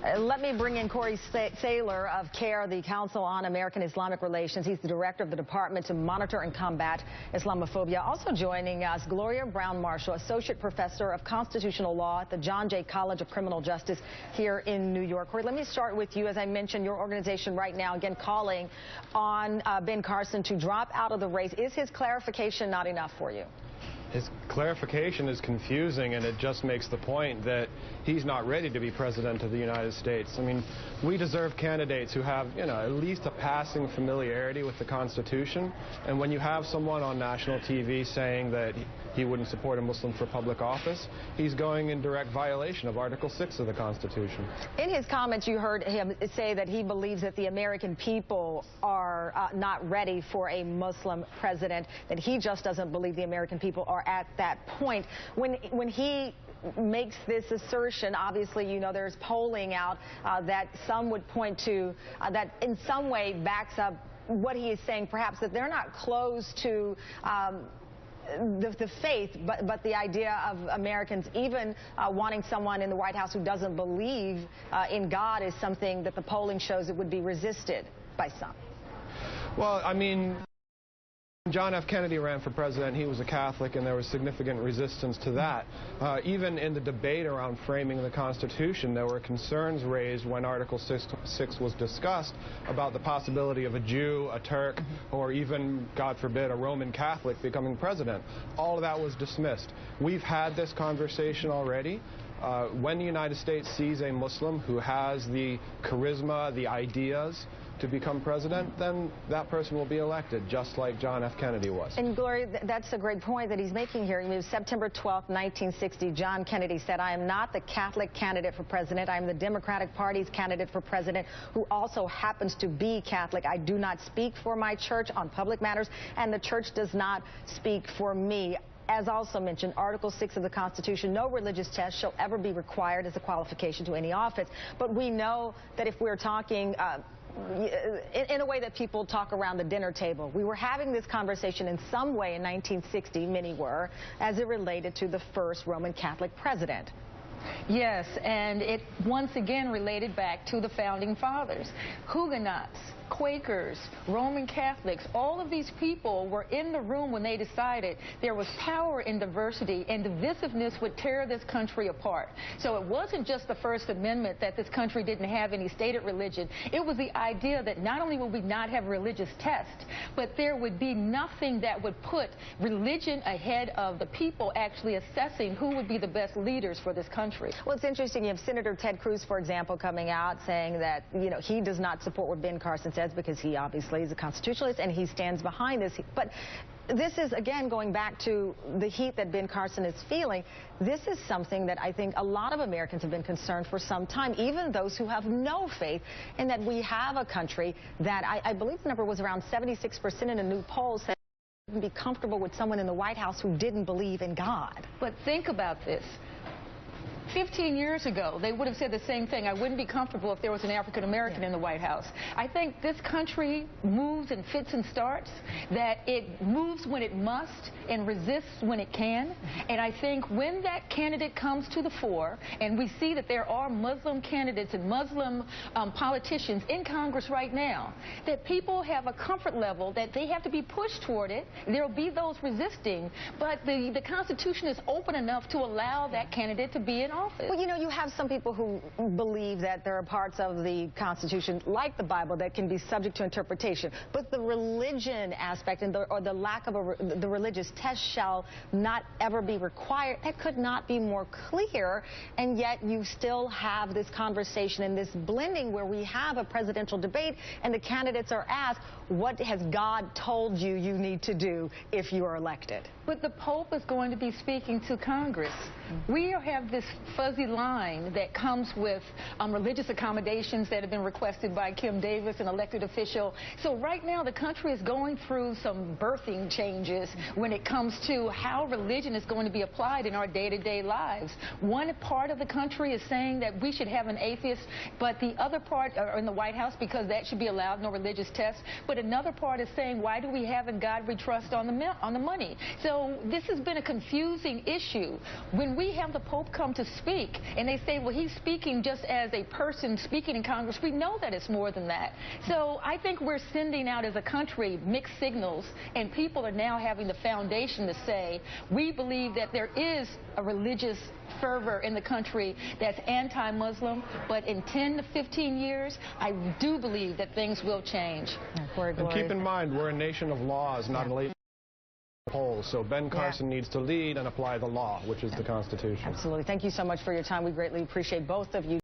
Let me bring in Corey Saylor of CAIR, the Council on American-Islamic Relations. He's the director of the Department to Monitor and Combat Islamophobia. Also joining us, Gloria Brown-Marshall, Associate Professor of Constitutional Law at the John Jay College of Criminal Justice here in New York. Corey, let me start with you. As I mentioned, your organization right now, again, calling on Ben Carson to drop out of the race. Is his clarification not enough for you? His clarification is confusing, and it just makes the point that he's not ready to be president of the United States. I mean, we deserve candidates who have, at least a passing familiarity with the Constitution. And when you have someone on national TV saying that he wouldn't support a Muslim for public office, he's going in direct violation of Article 6 of the Constitution. In his comments, you heard him say that he believes that the American people are not ready for a Muslim president, that he just doesn't believe the American people are at that point. When he makes this assertion, obviously, there's polling out that some would point to that in some way backs up what he is saying, perhaps that they're not close to the faith, but the idea of Americans even wanting someone in the White House who doesn't believe in God is something that the polling shows it would be resisted by some. Well, I mean, John F. Kennedy ran for president. He was a Catholic, and there was significant resistance to that. Even in the debate around framing the Constitution, there were concerns raised when Article 6 was discussed about the possibility of a Jew, a Turk, or even, God forbid, a Roman Catholic becoming president. All of that was dismissed. We've had this conversation already. When the United States sees a Muslim who has the charisma, the ideas to become president, then that person will be elected, just like John F. Kennedy was. And Gloria, that's a great point that he's making here. September 12, 1960, John Kennedy said, "I am not the Catholic candidate for president. I am the Democratic Party's candidate for president, who also happens to be Catholic. I do not speak for my church on public matters, and the church does not speak for me." As also mentioned, Article 6 of the Constitution, no religious test shall ever be required as a qualification to any office. But we know that if we're talking in a way that people talk around the dinner table, we were having this conversation in some way in 1960, many were, as it related to the first Roman Catholic president. Yes, and it once again related back to the Founding Fathers. Huguenots, Quakers, Roman Catholics, all of these people were in the room when they decided there was power in diversity, and divisiveness would tear this country apart. So it wasn't just the First Amendment that this country didn't have any stated religion. It was the idea that not only would we not have religious tests, but there would be nothing that would put religion ahead of the people actually assessing who would be the best leaders for this country. Well, it's interesting. You have Senator Ted Cruz, for example, coming out saying that, he does not support what Ben Carson says, because he obviously is a constitutionalist and he stands behind this. But this is, again, going back to the heat that Ben Carson is feeling. This is something that I think a lot of Americans have been concerned for some time, even those who have no faith, in that we have a country that I believe the number was around 76% in a new poll said be comfortable with someone in the White House who didn't believe in God. But think about this. 15 years ago, they would have said the same thing. I wouldn't be comfortable if there was an African American in the White House. I think this country moves in fits and starts, that it moves when it must and resists when it can. And I think when that candidate comes to the fore, and we see that there are Muslim candidates and Muslim politicians in Congress right now, that people have a comfort level that they have to be pushed toward it. There will be those resisting, but the Constitution is open enough to allow that candidate to be in office. Well, you have some people who believe that there are parts of the Constitution, like the Bible, that can be subject to interpretation. But the religion aspect or the lack of the religious test shall not ever be required. That could not be more clear. And yet you still have this conversation and this blending where we have a presidential debate and the candidates are asked, what has God told you need to do if you are elected? But the Pope is going to be speaking to Congress. We have this fuzzy line that comes with religious accommodations that have been requested by Kim Davis, an elected official. So right now the country is going through some birthing changes when it comes to how religion is going to be applied in our day-to-day lives. One part of the country is saying that we should have an atheist, but the other part are in the White House because that should be allowed, no religious tests. But another part is saying, why do we have in God we trust on the money? So this has been a confusing issue. When we have the Pope come to speak. And they say, well, he's speaking just as a person speaking in Congress. We know that it's more than that. So I think we're sending out as a country mixed signals, and people are now having the foundation to say, we believe that there is a religious fervor in the country that's anti-Muslim, but in 10 to 15 years, I do believe that things will change. And keep in mind, we're a nation of laws, not a nation of polls. So Ben Carson needs to lead and apply the law, which is the Constitution. Absolutely. Thank you so much for your time. We greatly appreciate both of you.